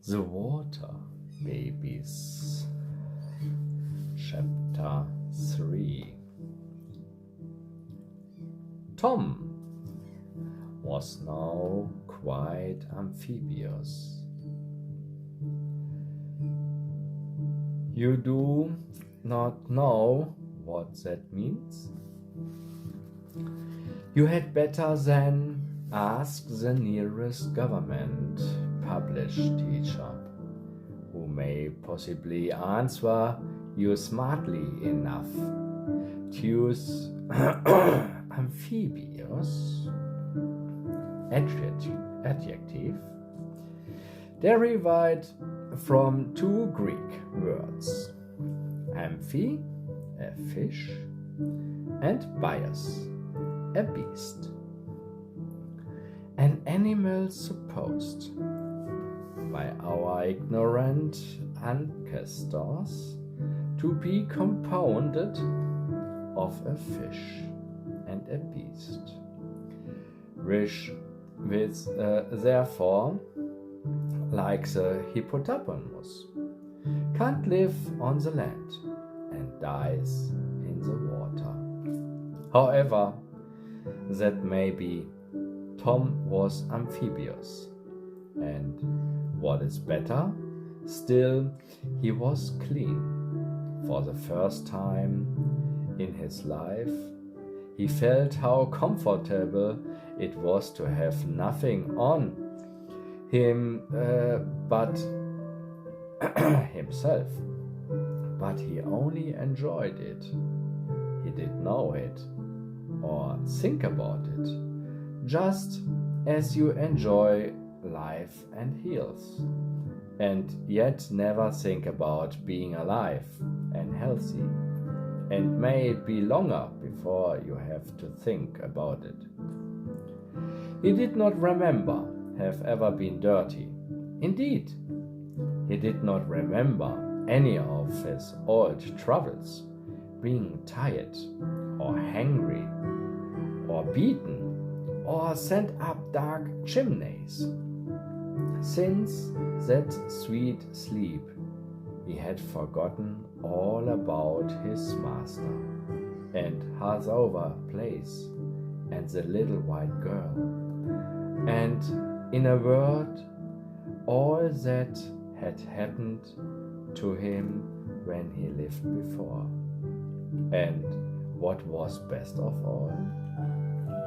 The Water Babies, chapter 3. Tom was now quite amphibious. You do not know what that means? You had better then ask the nearest government published teacher, who may possibly answer you smartly enough to use amphibious adjective derived from two Greek words, amphi, a fish, and bias, a beast. An animal supposed by our ignorant ancestors to be compounded of a fish and a beast, which therefore, like the hippopotamus, can't live on the land and dies in the water. However, that may be, Tom was amphibious, and what is better still, he was clean. For the first time in his life, he felt how comfortable it was to have nothing on him but himself. But he only enjoyed it. He didn't know it or think about it, just as you enjoy life and health, and yet never think about being alive and healthy, and may it be longer before you have to think about it. He did not remember have ever been dirty. Indeed, he did not remember any of his old troubles, being tired or hungry or beaten or sent up dark chimneys. Since that sweet sleep, he had forgotten all about his master and Hasover place and the little white girl, and in a word, all that had happened to him when he lived before. And what was best of all,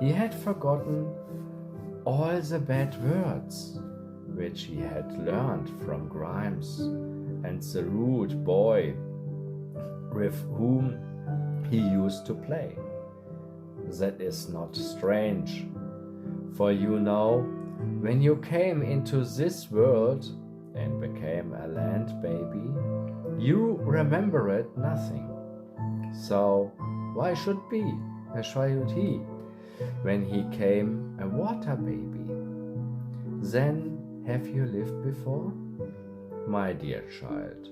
he had forgotten all the bad words which he had learned from Grimes and the rude boy with whom he used to play. That is not strange, for you know, when you came into this world and became a land baby, you remembered nothing. So why should he, when he came a water baby? Then have you lived before? My dear child,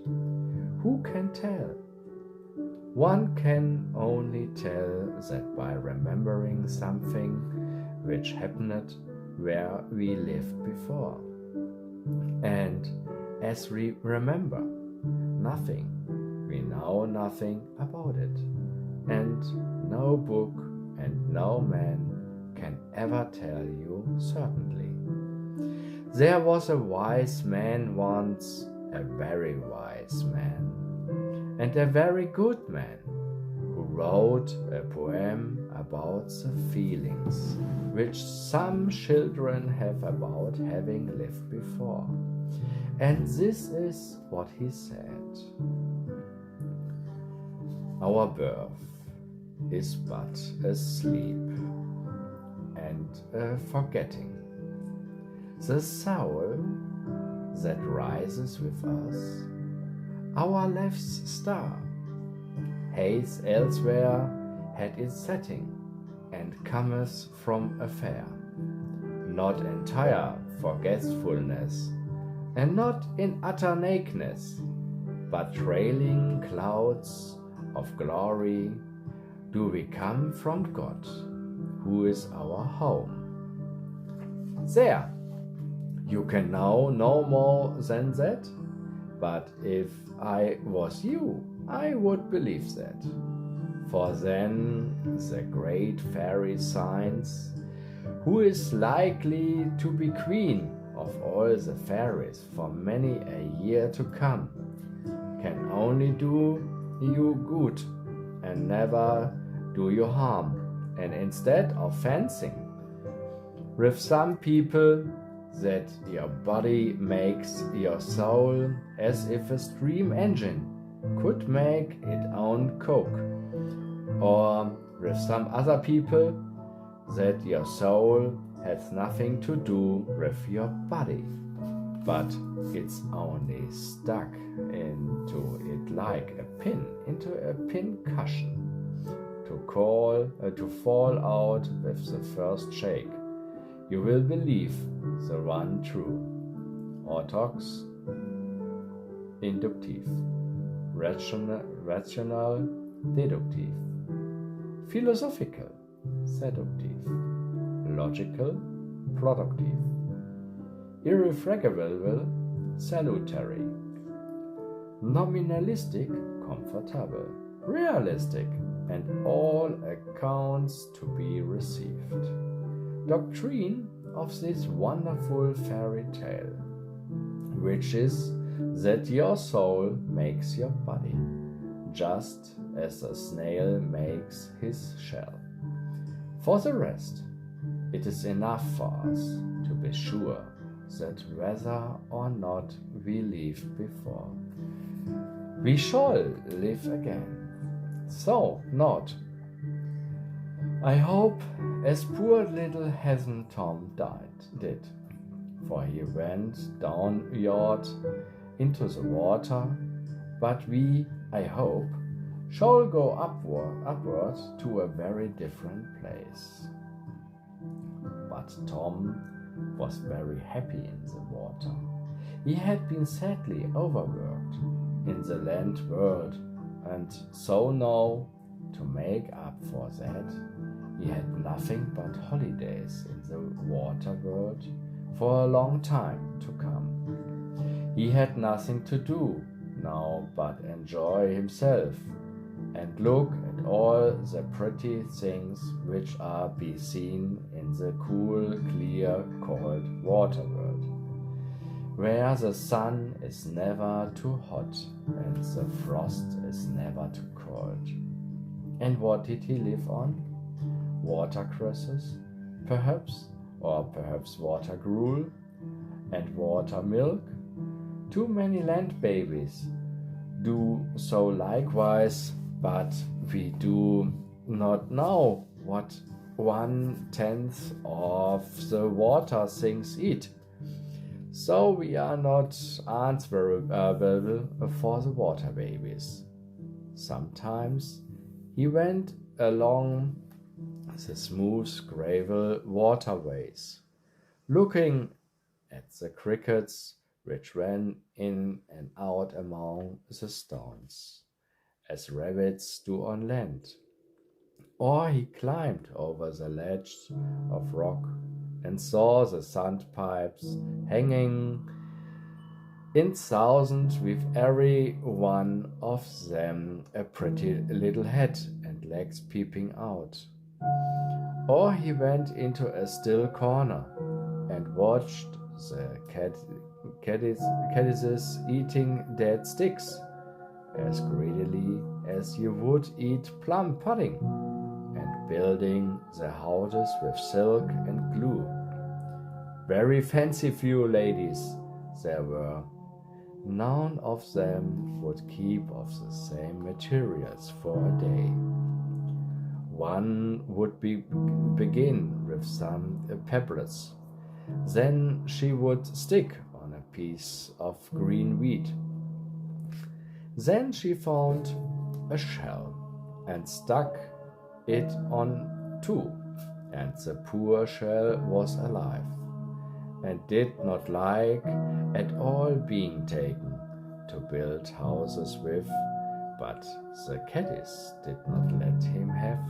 who can tell? One can only tell that by remembering something which happened where we lived before. And as we remember nothing, we know nothing about it, and no book and no man can ever tell you certainly. There was a wise man once, a very wise man, and a very good man, who wrote a poem about the feelings which some children have about having lived before. And this is what he said. Our birth is but a sleep and a forgetting. The soul that rises with us, our life's star, hath elsewhere had its setting, and cometh from afar, not entire forgetfulness, and not in utter nakedness, but trailing clouds of glory do we come from God, who is our home. There, You can know no more than that, but if I was you, I would believe that. For then the great fairy signs, who is likely to be queen of all the fairies for many a year to come, can only do you good and never do you harm. And instead of fencing with some people, that your body makes your soul, as if a steam engine could make its own coke. Or with some other people, that your soul has nothing to do with your body, but it's only stuck into it like a pin into a pin cushion to fall out with the first shake. You will believe the one true, orthodox, inductive, rational, deductive, philosophical, seductive, logical, productive, irrefragable, salutary, nominalistic, comfortable, realistic, and all accounts to be received. Doctrine of this wonderful fairy tale, which is that your soul makes your body, just as a snail makes his shell. For the rest, it is enough for us to be sure that whether or not we live before, we shall live again. So not, I hope, as poor little Heathen Tom did, for he went downward into the water, but we, I hope, shall go upward to a very different place. But Tom was very happy in the water. He had been sadly overworked in the land world, and so now, to make up for that, he had nothing but holidays in the water world for a long time to come. He had nothing to do now but enjoy himself and look at all the pretty things which are be seen in the cool, clear, cold water world, where the sun is never too hot and the frost is never too cold. And what did he live on? Watercresses, perhaps, or perhaps water gruel and water milk. Too many land babies do so likewise, but we do not know what 1/10 of the water things eat. So we are not answerable for the water babies. Sometimes he went along the smooth gravel waterways, looking at the crickets which ran in and out among the stones, as rabbits do on land. Or he climbed over the ledge of rock and saw the sandpipes hanging in thousands, with every one of them a pretty little head and legs peeping out. Or he went into a still corner and watched the caddises eating dead sticks as greedily as you would eat plum pudding, and building their houses with silk and glue. Very fancy few ladies there were. None of them would keep of the same materials for a day. One would begin with some pebbles. Then she would stick on a piece of green wheat. Then she found a shell and stuck it on too, and the poor shell was alive, and did not like at all being taken to build houses with, but the caddies did not let him have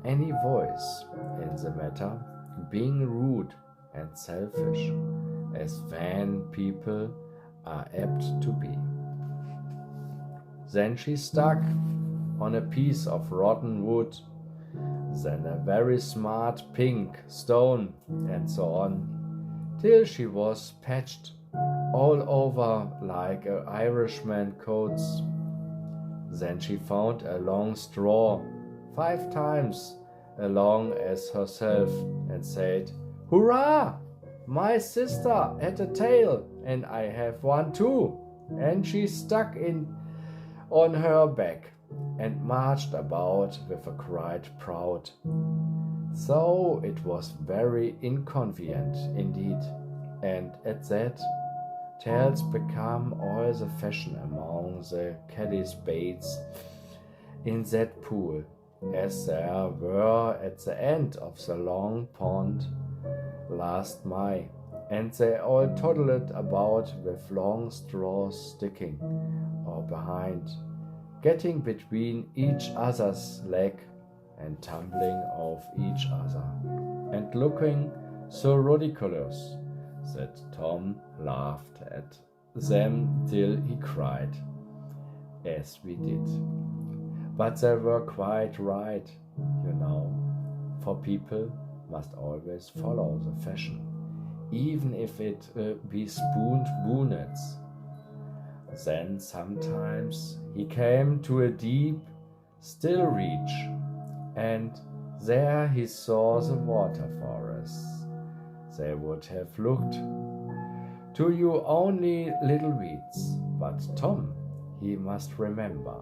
any voice in the matter, being rude and selfish, as vain people are apt to be. Then she stuck on a piece of rotten wood, then a very smart pink stone, and so on, till she was patched all over like an Irishman coats. Then she found a long straw, 5 times as long as herself, and said, "Hurrah! My sister had a tail, and I have one too." And she stuck in on her back and marched about with a quite proud. So it was very inconvenient indeed, and at that tails become all the fashion among the caddies baits in that pool, as there were at the end of the long pond last May, and they all toddled about with long straws sticking or behind, getting between each other's leg and tumbling off each other, and looking so ridiculous that Tom laughed at them till he cried, as we did. But they were quite right, for people must always follow the fashion, even if it be spooned bonnets. Then sometimes he came to a deep, still reach, and there he saw the water forests. They would have looked to you only little weeds, but Tom, he must remember,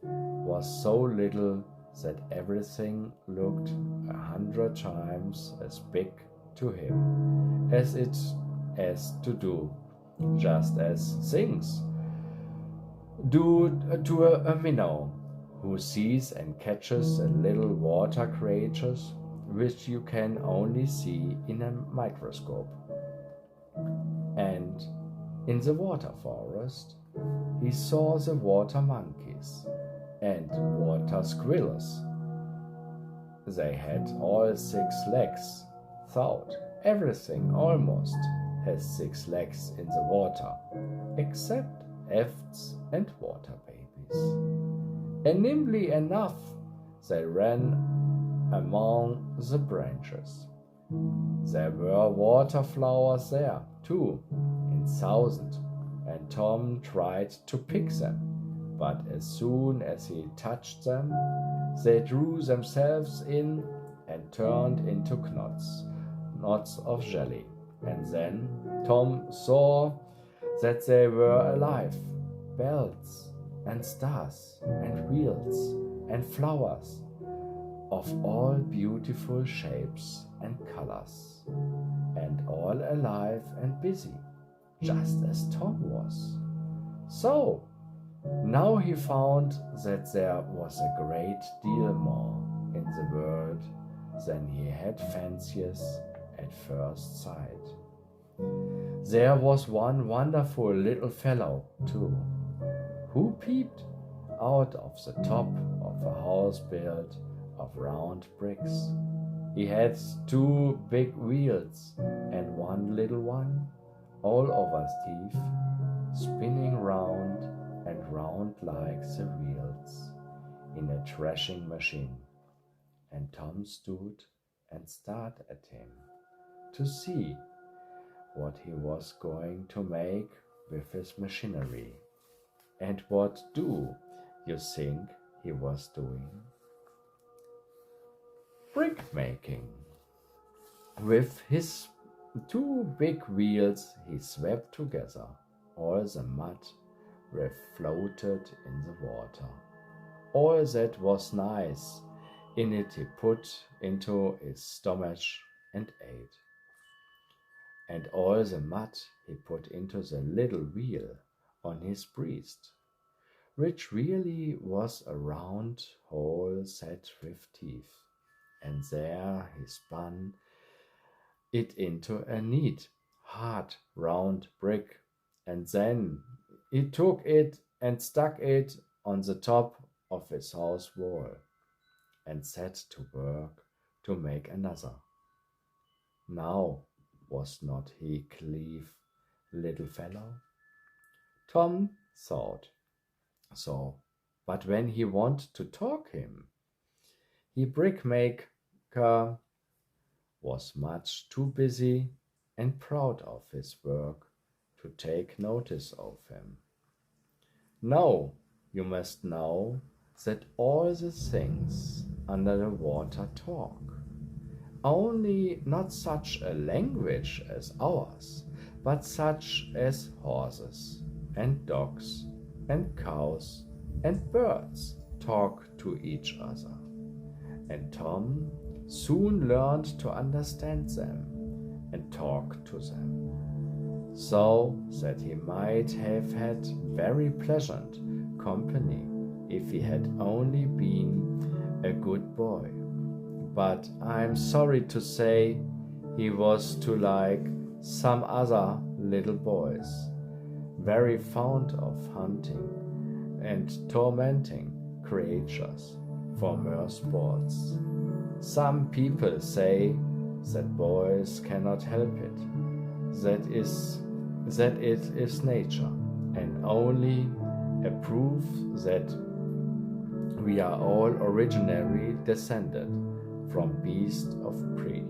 was so little that everything looked 100 times as big to him as it has to do, just as things do to a minnow who sees and catches the little water creatures which you can only see in a microscope. And in the water forest he saw the water monkeys and water squirrels. They had all 6 legs. Thought everything almost has 6 legs in the water, except efts and water babies. And nimbly enough they ran among the branches. There were water flowers there, too, in thousands, and Tom tried to pick them, but as soon as he touched them, they drew themselves in and turned into knots of jelly. And then Tom saw that they were alive, bells and stars and wheels and flowers of all beautiful shapes and colors, and all alive and busy, just as Tom was. So now he found that there was a great deal more in the world than he had fancied at first sight. There was one wonderful little fellow, too, who peeped out of the top of a house built of round bricks. He had 2 big wheels and 1 little one, all over Steve, spinning round and round like the wheels in a threshing machine. And Tom stood and stared at him to see what he was going to make with his machinery. And what do you think he was doing? Brick making. With his 2 big wheels he swept together all the mud which floated in the water. All that was nice in it he put into his stomach and ate. And all the mud he put into the little wheel on his breast, which really was a round hole set with teeth, and there he spun it into a neat, hard, round brick, and then he took it and stuck it on the top of his house wall, and set to work to make another. Now Was not he clever little fellow? Tom thought so, but when he wanted to talk him, he brickmaker was much too busy and proud of his work to take notice of him. Now you must know that all the things under the water talk, only not such a language as ours, but such as horses and dogs and cows and birds talk to each other. And Tom soon learned to understand them and talk to them, so that he might have had very pleasant company if he had only been a good boy. But I'm sorry to say he was too like some other little boys, very fond of hunting and tormenting creatures for mere sports. Some people say that boys cannot help it, that it is nature, and only a proof that we are all originally descended from beasts of prey.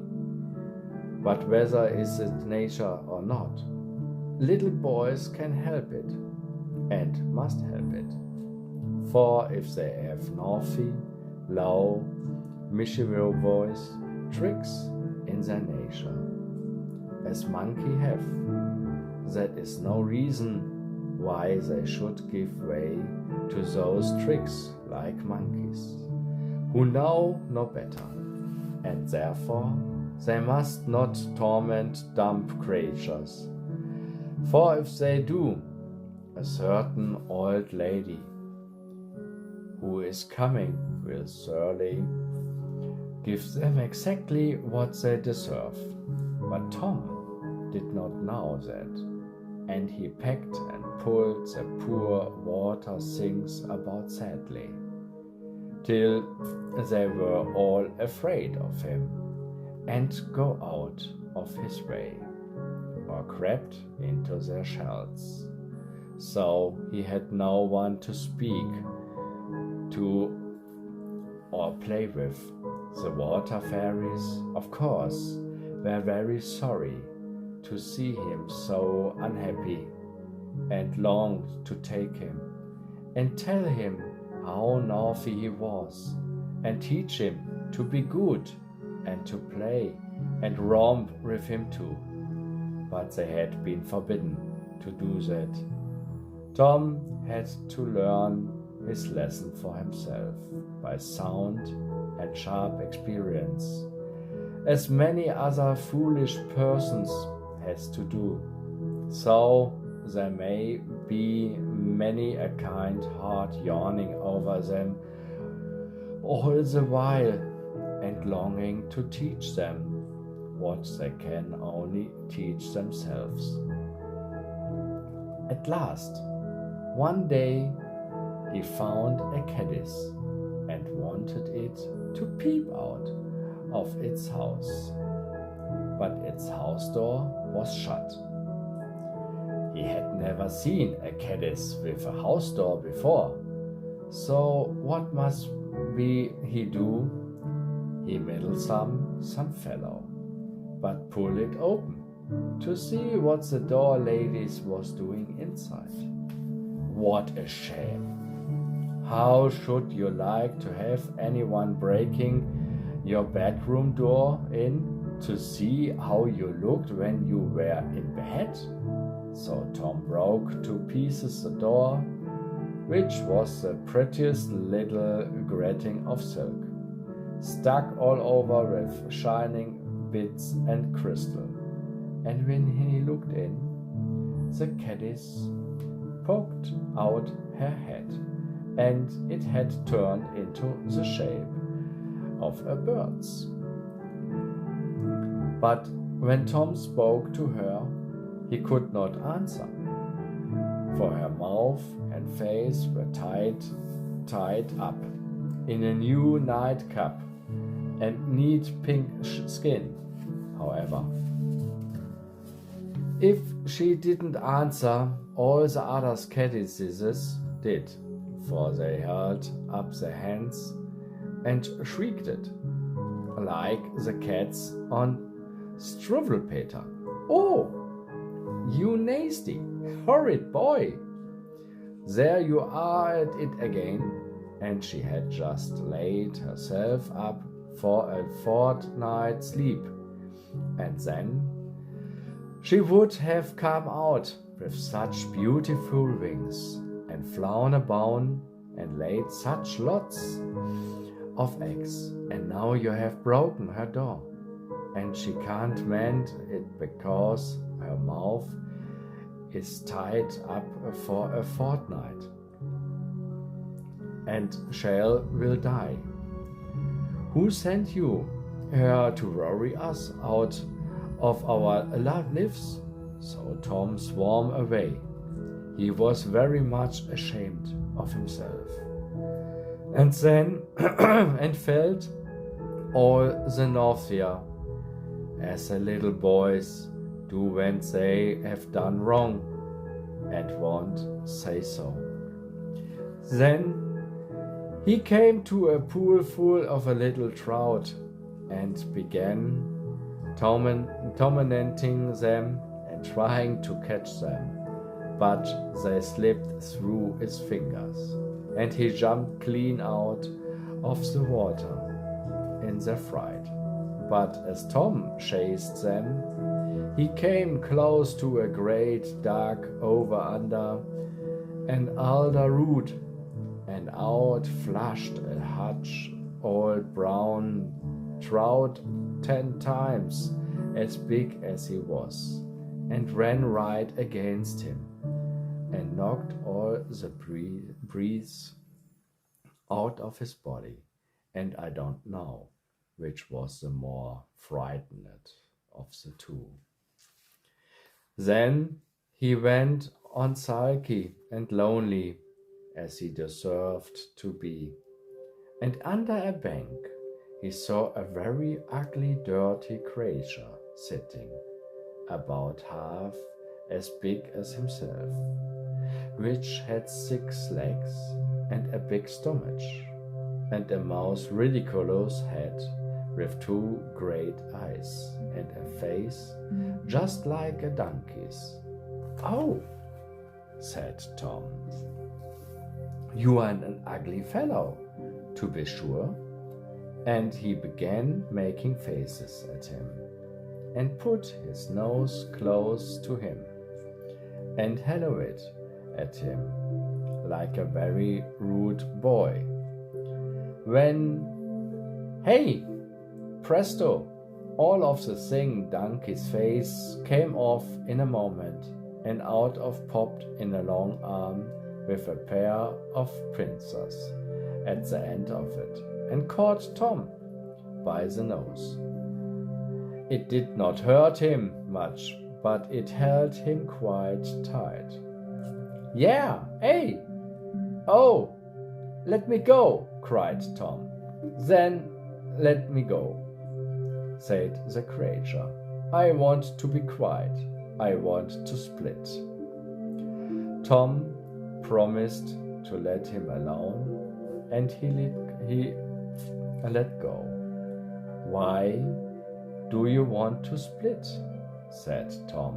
But whether is it nature or not, little boys can help it, and must help it. For if they have naughty, low, mischievous voice, tricks in their nature, as monkey have, that is no reason why they should give way to those tricks like monkeys, who know no better, and therefore they must not torment dumb creatures. For if they do, a certain old lady who is coming will surely give them exactly what they deserve. But Tom did not know that, and he pecked and pulled the poor water things about sadly, till they were all afraid of him, and go out of his way, or crept into their shells. So he had no one to speak to or play with. The water fairies, of course, were very sorry to see him so unhappy, and longed to take him and tell him how naughty he was, and teach him to be good and to play and romp with him too. But they had been forbidden to do that. Tom had to learn his lesson for himself by sound and sharp experience, as many other foolish persons has to do. So there may be many a kind heart yawning over them all the while, and longing to teach them what they can only teach themselves. At last, one day, he found a caddis and wanted it to peep out of its house, but its house door was shut. He had never seen a caddis with a house door before, so what must be he do? He meddlesome some fellow, but pull it open to see what the door ladies was doing inside. What a shame! How should you like to have anyone breaking your bedroom door in to see how you looked when you were in bed? So Tom broke to pieces the door, which was the prettiest little grating of silk, stuck all over with shining bits and crystal. And when he looked in, the caddis poked out her head, and it had turned into the shape of a bird's. But when Tom spoke to her, he could not answer, for her mouth and face were tied up in a new nightcap and neat pink skin. However, If she didn't answer, all the other caddises did, for they held up their hands and shrieked it, like the cats on Struwwelpeter. "Oh, you nasty, horrid boy! There you are at it again." And she had just laid herself up for a fortnight's sleep, and then she would have come out with such beautiful wings, and flown about and laid such lots of eggs, and now you have broken her door, and she can't mend it because her mouth is tied up for a fortnight, and Shell will die. Who sent you her to worry us out of our lives? So Tom swam away. He was very much ashamed of himself, and then and felt all the nausea, as the little boys do when they have done wrong and won't say so. Then he came to a pool full of a little trout and began tormenting them and trying to catch them, but they slipped through his fingers, and he jumped clean out of the water in their fright. But as Tom chased them, he came close to a great dark over under an alder root, and out flashed a huge old brown trout 10 times as big as he was, and ran right against him and knocked all the breath out of his body. And I don't know which was the more frightened of the two. Then he went on sulky and lonely, as he deserved to be, and under a bank he saw a very ugly, dirty creature sitting, about half as big as himself, which had 6 legs and a big stomach, and a most ridiculous head with 2 great eyes, and a face just like a donkey's. "Oh," said Tom, "you are an ugly fellow, to be sure." And he began making faces at him, and put his nose close to him, and hallooed at him like a very rude boy. When, hey, presto, all of the thing donkey's face came off in a moment, and out of popped in a long arm with a pair of pincers at the end of it, and caught Tom by the nose. It did not hurt him much, but it held him quite tight. "Yeah, hey! Oh, let me go!" cried Tom. "Then let me go," said the creature. "I want to be quiet. I want to split." Tom promised to let him alone, and he let go. "Why do you want to split?" said Tom.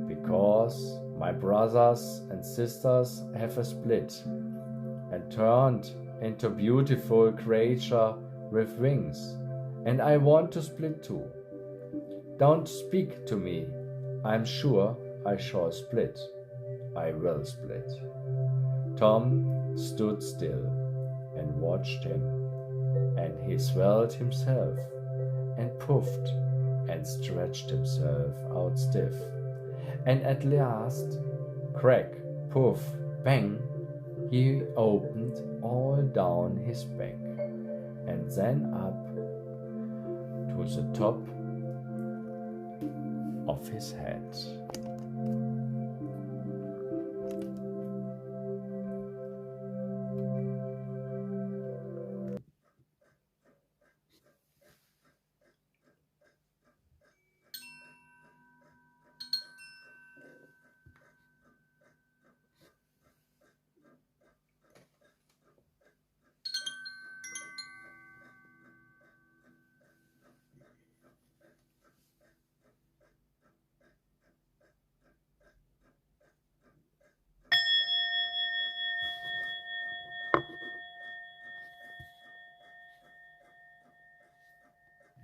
"Because my brothers and sisters have a split and turned into beautiful creature with wings, and I want to split too. Don't speak to me. I'm sure I shall split. I will split." Tom stood still and watched him, and he swelled himself and puffed and stretched himself out stiff, and at last, crack, puff, bang, he opened all down his back, and then up to the top of his head.